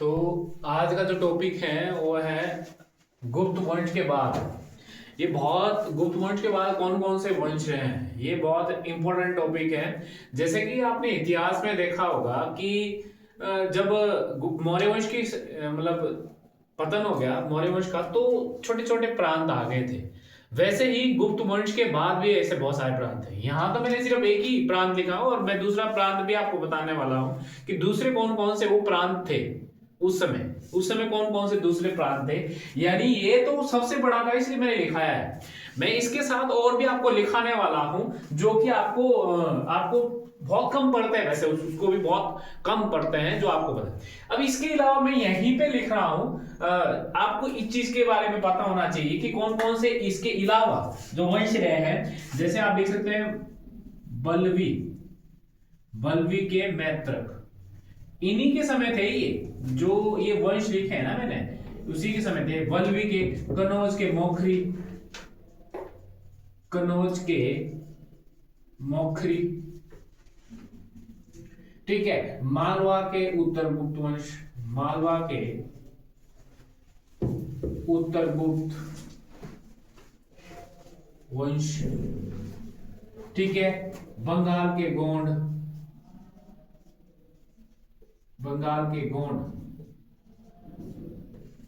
तो आज का जो टॉपिक है वो है गुप्त वंश के बाद। ये बहुत गुप्त वंश के बाद कौन कौन से वंश रहे हैं, ये बहुत इंपॉर्टेंट टॉपिक है। जैसे कि आपने इतिहास में देखा होगा कि जब मौर्य वंश की मतलब पतन हो गया मौर्य वंश का, तो छोटे छोटे प्रांत आ गए थे। वैसे ही गुप्त वंश के बाद भी ऐसे बहुत सारे प्रांत थे। यहाँ तो मैंने सिर्फ एक ही प्रांत लिखा और मैं दूसरा प्रांत भी आपको बताने वाला हूँ कि दूसरे कौन कौन से वो प्रांत थे उस समय कौन कौन से दूसरे प्रांत थे। यानी ये तो सबसे बड़ा था, इसलिए मैंने लिखाया है। मैं इसके साथ और भी आपको लिखाने वाला हूं जो कि आपको बहुत कम पढ़ते हैं। वैसे उसको भी बहुत कम पढ़ते हैं जो आपको पता है। अब इसके अलावा मैं यहीं पे लिख रहा हूं, आपको इस चीज के बारे में पता होना चाहिए कि कौन कौन से इसके अलावा जो वंश रहे हैं। जैसे आप देख सकते हैं बल्वी के मैत्रक, इन्हीं के समय थे। ये वंश लिखे हैं ना मैंने, उसी के समय थे। बल्वी के, कनौज के मोखरी, ठीक है। मालवा के उत्तर गुप्त वंश, ठीक है। बंगाल के गोंड,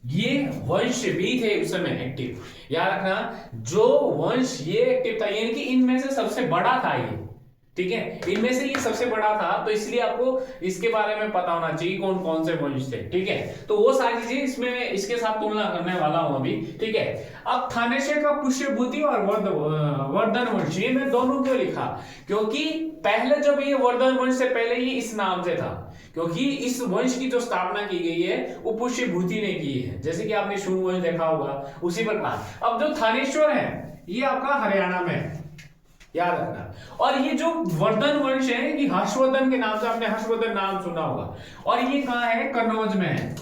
ये वंश भी थे उस समय एक्टिव। याद रखना, जो वंश ये एक्टिव था, यानी कि इनमें से सबसे बड़ा था ये, ठीक है। इनमें से ये सबसे बड़ा था, तो इसलिए आपको इसके बारे में पता होना चाहिए कौन कौन से वंश थे, ठीक है। तो वो सारी चीजें इसमें इसके साथ तुलना करने वाला हूं अभी, ठीक है। अब थानेश्वर का पुष्यभूति और वर्धन वंश, ये मैं दोनों क्यों लिखा, क्योंकि पहले जब ये वर्धन वंश से पहले ये इस नाम से था, क्योंकि इस वंश की जो स्थापना की गई है वो पुष्यभूति ने की है। जैसे कि आपने शुंग वंश देखा होगा, उसी प्रकार अब जो थानेश्वर है ये आपका हरियाणा में है, याद रखना। और ये जो वर्धन वंश है कि हर्षवर्धन के नाम से, आपने हर्षवर्धन नाम सुना होगा, और ये कहां है, कन्नौज में है,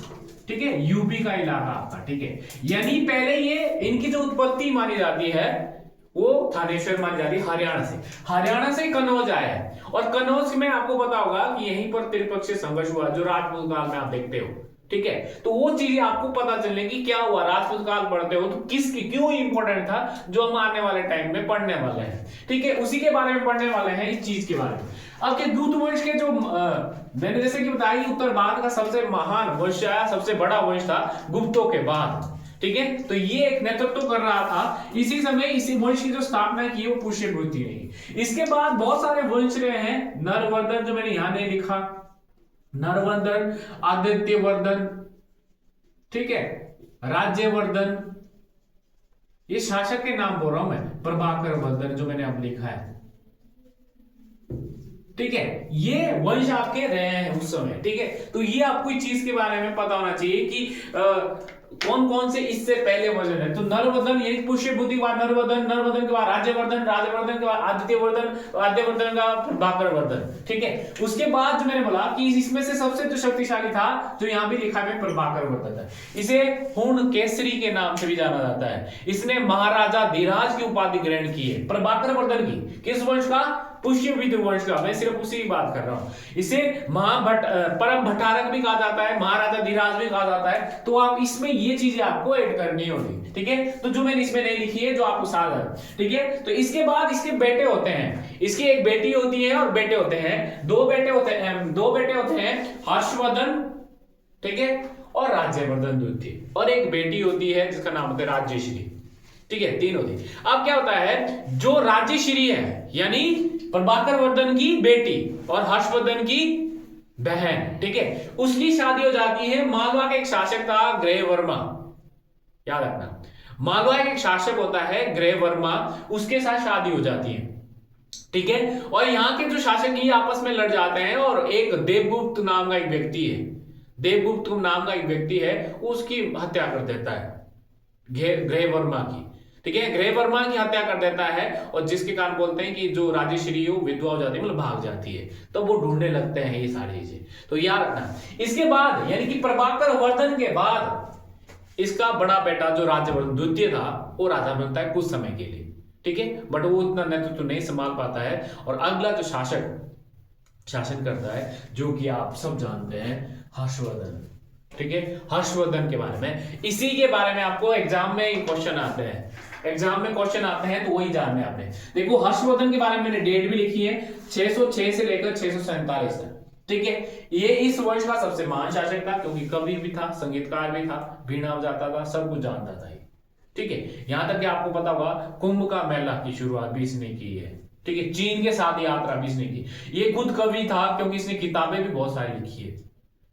ठीक है। यूपी का इलाका आपका, ठीक है। यानी पहले ये इनकी जो उत्पत्ति मानी जाती है वो थानेश्वर मानी जाती है हरियाणा से कन्नौज आया है। और कन्नौज में आपको पता होगा कि यहीं पर त्रिपक्षीय संघर्ष हुआ जो राजपूत काल में आप देखते हो, ठीक है। तो वो चीजें आपको पता चलने की क्या हुआ, राजपूत काल पढ़ते हो तो किसकी क्यों इंपॉर्टेंट था, जो हम आने वाले टाइम में पढ़ने वाले हैं, ठीक है। उसी के बारे में पढ़ने वाले हैं, इस चीज के बारे में। अब के दूत वंश के जो मैंने जैसे कि बताया, उत्तर भारत का सबसे महान वंश आया, सबसे बड़ा वंश था गुप्तों के बाद, ठीक है। तो ये एक नेतृत्व कर रहा था इसी समय, इसी वंश की जो स्थापना की वो पुष्यभूति ने। इसके बाद बहुत सारे वंश रहे हैं। नरवर्धन, जो मैंने यहां नहीं लिखा, नरवर्धन, आदित्यवर्धन, ठीक है, राज्यवर्धन, ये शासक के नाम बोल रहा हूं मैं। प्रभाकर वर्धन, जो मैंने अब लिखा है, ठीक है। ये वंश आपके रहे हैं उस समय, ठीक है। तो ये आपको इस चीज के बारे में पता होना चाहिए कि कौन कौन से इससे पहले वर्जन है। तो नरवर्धन, ये पुष्यभूति के बाद नरवर्धन के बाद राज्यवर्धन के बाद आदित्यवर्धन का प्रभाकर वर्धन, ठीक है। उसके बाद जो मैंने बोला कि इसमें से सबसे जो शक्तिशाली था, जो यहां भी लिखा है, प्रभाकर वर्धन था। इसे पूर्ण केसरी के नाम से भी जाना जाता है। इसने महाराजा धीराज की उपाधि ग्रहण की है, प्रभाकर वर्धन की। किस वंश का, पुष्यभूति वंश का। मैं सिर्फ उसी की बात कर रहा हूं। इसे परम भट्टारक भी कहा जाता है, महाराजा धीराज भी कहा जाता है। तो आप इसमें ये चीजें आपको ऐड करनी होगी, ठीक है। तो जो मैंने इसमें नहीं लिखी है, जो आपको साथ है, ठीक है। तो इसके बाद इसके बेटे होते हैं, इसकी एक बेटी होती है और बेटे होते हैं, दो बेटे होते हैं, हर्षवर्धन, ठीक है, और राज्यवर्धन द्वितीय। और एक बेटी होती है जिसका नाम होता है राज्यश्री, ठीक है। तीन होती है। अब क्या होता है, जो राज्यश्री है यानी प्रभाकर वर्धन की बेटी और हर्षवर्धन की बहन, ठीक है, उसकी शादी हो जाती है। मालवा का एक शासक था ग्रहवर्मा, याद रखना, मालवा का एक शासक होता है ग्रहवर्मा, उसके साथ शादी हो जाती है, ठीक है। और यहाँ के जो शासक ये आपस में लड़ जाते हैं और एक देवगुप्त नाम का एक व्यक्ति है, उसकी हत्या कर देता है ग्रहवर्मा की, ठीक है। ग्रहवर्मा की हत्या कर देता है, और जिसके कारण बोलते हैं कि जो राजेश्वरी विधवा हो जाती है, मतलब भाग जाती है। तो वो ढूंढने लगते हैं ये सारी चीजें, तो याद रखना। इसके बाद यानी कि प्रभाकर वर्धन के बाद इसका बड़ा बेटा जो राज्यवर्धन द्वितीय था, वो राजा बनता है कुछ समय के लिए, ठीक है। बट वो उतना नेतृत्व नहीं संभाल पाता है। और अगला जो शासन करता है, जो कि आप सब जानते हैं, हर्षवर्धन, ठीक ठीक है, हर्षवर्धन के बारे में। इसी के बारे में आपको एग्जाम में क्वेश्चन आते हैं, तो वही जानना है आपने। देखो हर्षवर्धन के बारे में मैंने डेट भी लिखी है, 606 से लेकर 647 तक, ठीक है। ये इस वंश का सबसे महान शासक था, क्योंकि कवि भी था, संगीतकार भी था, वीणा बजाता था, सब कुछ जानता था, ठीक है। यहां तक कि आपको पता होगा कुंभ का मेला की शुरुआत भी इसने की है, ठीक है। चीन के साथ यात्रा भी इसने की। ये खुद कवि था, क्योंकि इसने किताबें भी बहुत सारी लिखी है,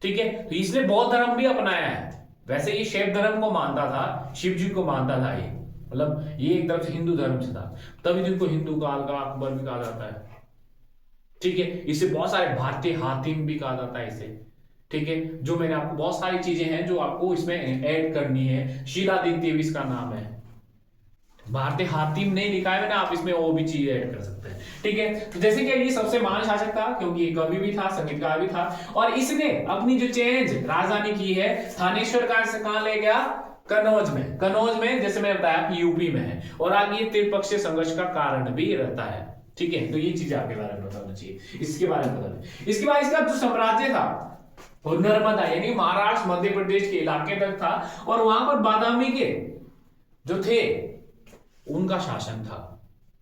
ठीक है। तो इसने बौद्ध धर्म भी अपनाया है। वैसे ये शैव धर्म को मानता था, शिव जी को मानता था, ये मतलब ये एक तरफ से हिंदू धर्म से था, तभी तो इनको हिंदू काल का अकबर भी कहा जाता है, ठीक है। इसे बहुत सारे भारतीय हातिम भी कहा जाता है इसे, ठीक है। जो मैंने आपको बहुत सारी चीजें हैं जो आपको इसमें ऐड करनी है। शिलादित्य भी इसका नाम है, भारतीय हातिम नहीं लिखा है मैंने, आप इसमें वो भी चीज ऐड कर सकते हैं, ठीक है। तो जैसे कि ये सबसे महान शासक था, क्योंकि ये कवि भी था, संगीतकार भी था, और इसने अपनी जो चेंज राजधानी की है थानेश्वर का से कहां ले गया, कनौज में, जैसे मैंने बताया कि यूपी में है, और आगे त्रिपक्षीय संघर्ष का कारण भी रहता है, ठीक है। तो ये चीज आपके बारे में बताना चाहिए, इसके बारे में बताना। इसके बाद इसका जो साम्राज्य था वो नर्मदा यानी महाराष्ट्र मध्य प्रदेश के इलाके तक था, और वहां पर बादामी के जो थे उनका शासन था,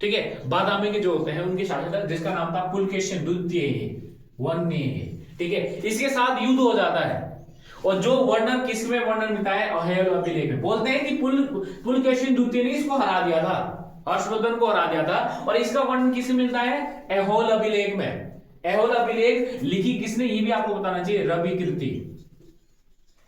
ठीक है। बादामी के जो होते हैं उनके शासन था, जिसका नाम था पुलकेशिन द्वितीय, ठीक है। इसके साथ युद्ध हो जाता है, और जो वर्णन किसमें वर्णन मिलता है, अहेल अभिलेख में बोलते हैं कि पुलकेशिन द्वितीय ने इसको हरा दिया था, हर्षवर्धन को हरा दिया था, और इसका वर्णन किसमें मिलता है, ऐहोल अभिलेख में। ऐहोल अभिलेख लिखी किसने, ये भी आपको बताना चाहिए, रवि कीर्ति,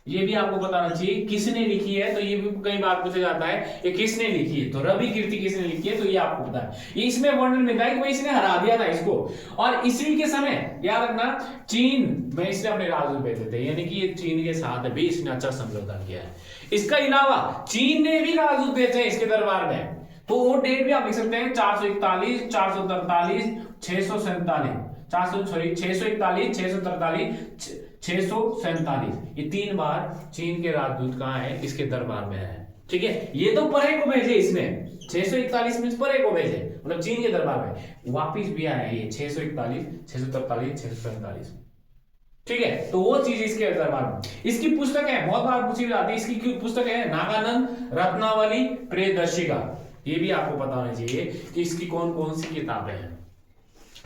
ये भी आपको बताना चाहिए किसने लिखी है, तो ये भी कई बार पूछा जाता है ये किसने लिखी है, तो रवि कीर्ति किसने लिखी है, तो ये आपको पता है। ये इसमें वर्णन मिलता है कि भाई इसने हरा दिया था इसको, और इसी के समय याद रखना चीन में इसने अपने राजदूत भेजे थे, यानी कि ये चीन के साथ भी इसने अच्छा समझौता किया है। इसका अलावा चीन ने भी राजदूत भेजे इसके दरबार में, तो वो डेट भी आप लिख सकते हैं, 441, 443, 647, 641, 643, 647, ये 3 बार चीन के राजदूत कहां है, इसके दरबार में है, ठीक है। ये तो परे को भेजे इसने, 641 में परे को भेजे, मतलब चीन के दरबार में वापिस भी आए ये 641, 643, 647, ठीक है। तो वो चीज इसके दरबार में, इसकी पुस्तक है, बहुत बार पूछी जाती है, इसकी पुस्तक है नागानंद रत्नावली प्रियदर्शिका, ये भी आपको पता होना चाहिए कि इसकी कौन कौन सी किताबें हैं,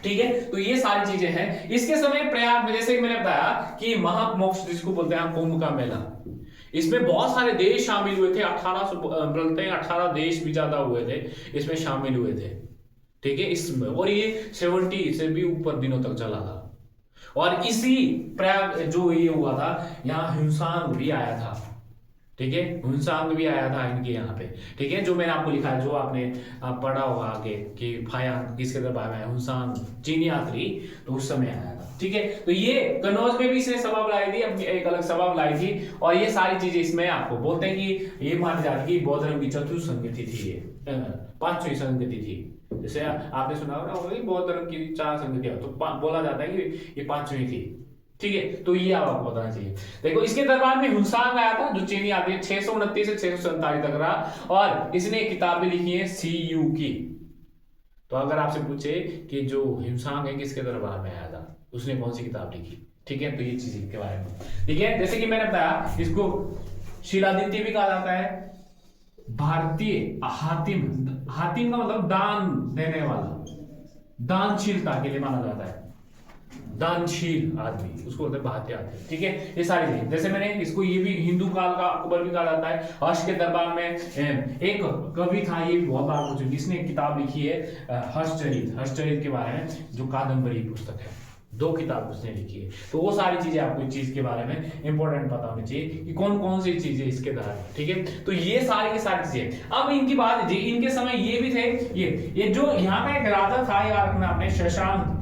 ठीक है। तो ये सारी चीजें हैं। इसके समय प्रयाग में, जैसे कि मैंने बताया कि महामोक्ष जिसको बोलते हैं कुंभ का मेला, इसमें बहुत सारे देश शामिल हुए थे, 18 देश भी ज्यादा हुए थे, इसमें शामिल हुए थे, ठीक है। इसमें और ये 70 से भी ऊपर दिनों तक चला था, और इसी प्रयाग जो ये हुआ था, यहाँ हिमसांग भी आया था, ठीक है। हुनसांग भी आया था इनके यहाँ पे, ठीक है। जो मैंने आपको लिखा है, जो आपने पढ़ा होगा आगे कि फायांग किसके दरबार में आया, हुनसांग चीन यात्री, तो उस समय आया था, ठीक है। तो ये कनौज में भी इसने सभा बुलाई थी, अपनी एक अलग सभा बुलाई थी, और ये सारी चीजें इसमें आपको बोलते हैं कि ये मानी जाती है कि बौद्ध धर्म की चतुर्थ संगति थी, ये 5वीं संगति थी। जैसे आपने सुना होगा बौद्ध धर्म की 4 संगतियां, तो बोला जाता है कि ये 5वीं थी, ठीक है। तो ये आपको बताना चाहिए। देखो इसके दरबार में हुनसांग आया था, जो चीनी आदमी 629 से 647 तक रहा, और इसने किताबें लिखी है सीयू की। तो अगर आपसे पूछे कि जो हुनसांग है किसके दरबार में आया था, उसने कौन सी किताब लिखी, ठीक है। तो ये चीज के बारे में, ठीक है। जैसे कि मैंने बताया इसको शिलादित्य भी कहा जाता है, भारतीय हातिम, हातिम का मतलब दान देने वाला, दानशीलता के लिए माना जाता है, दानशील आदमी, उसको बोलते हैं भारतीय आदमी, ठीक है। ये सारी चीजें, जैसे मैंने इसको, ये भी हिंदू काल का अकबर भी कहा जाता है। हर्ष के दरबार में एक कवि था, ये भी बहुत बार पूछे, जिसने किताब लिखी है हर्षचरित के बारे में, जो कादम्बरी पुस्तक है, 2 किताब उसने लिखी है। तो वो सारी चीजें आपको इस चीज के बारे में इंपॉर्टेंट पता होनी चाहिए कि कौन कौन सी चीजें इसके द्वारा, ठीक है। तो ये सारी की सारी चीजें। अब इनकी बात, इनके समय ये भी थे, ये जो यहाँ का एक राजा था, याद रखना आपने, शशांक,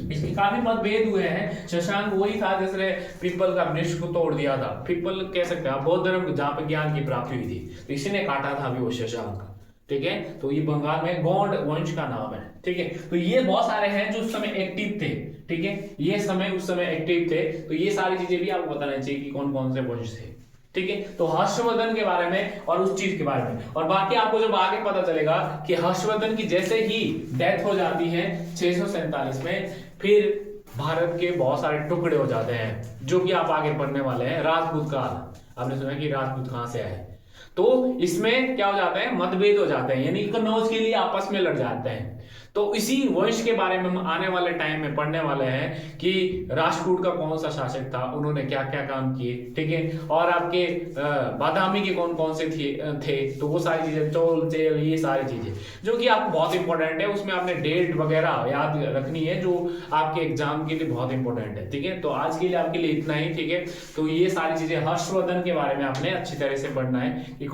इसके काफी मतभेद हुए हैं। शशांक वही था जिसने पीपल का वृक्ष को तोड़ दिया था, पीपल कह सकते हैं बौद्ध धर्म जहां पे ज्ञान की प्राप्ति हुई थी, तो इसी ने काटा था अभी वो शशांक, ठीक है। तो ये बंगाल में गौंड वंश का नाम है, ठीक है। तो ये बहुत सारे हैं जो उस समय एक्टिव थे, ठीक है। ये समय उस समय एक्टिव थे, तो ये सारी चीजें भी आपको बताना चाहिए कि कौन कौन से वंश थे, ठीक है। तो हर्षवर्धन के बारे में और उस चीज के बारे में, और बाकी आपको जब आगे पता चलेगा कि हर्षवर्धन की जैसे ही डेथ हो जाती है 647 में, फिर भारत के बहुत सारे टुकड़े हो जाते हैं, जो कि आप आगे पढ़ने वाले हैं। राजपूत काल, आपने सुना कि राजपूत कहां से आए, तो इसमें क्या हो जाता है, मतभेद हो जाते हैं, यानी कनौज के लिए आपस में लड़ जाते हैं। तो इसी वंश के बारे में हम आने वाले टाइम में पढ़ने वाले हैं कि राष्ट्रकूट का कौन सा शासक था, उन्होंने क्या क्या काम किए, ठीक है। और आपके बादामी के कौन कौन से थे, तो वो सारी चीजें, चौल चेल, ये सारी चीजें जो कि आपको बहुत इंपॉर्टेंट है, उसमें आपने डेट वगैरह याद रखनी है, जो आपके एग्जाम के लिए बहुत इंपॉर्टेंट है, ठीक है। तो आज के लिए आपके लिए इतना ही, ठीक है। तो ये सारी चीजें, हर्षवर्धन के बारे में आपने अच्छी तरह से पढ़ना है कि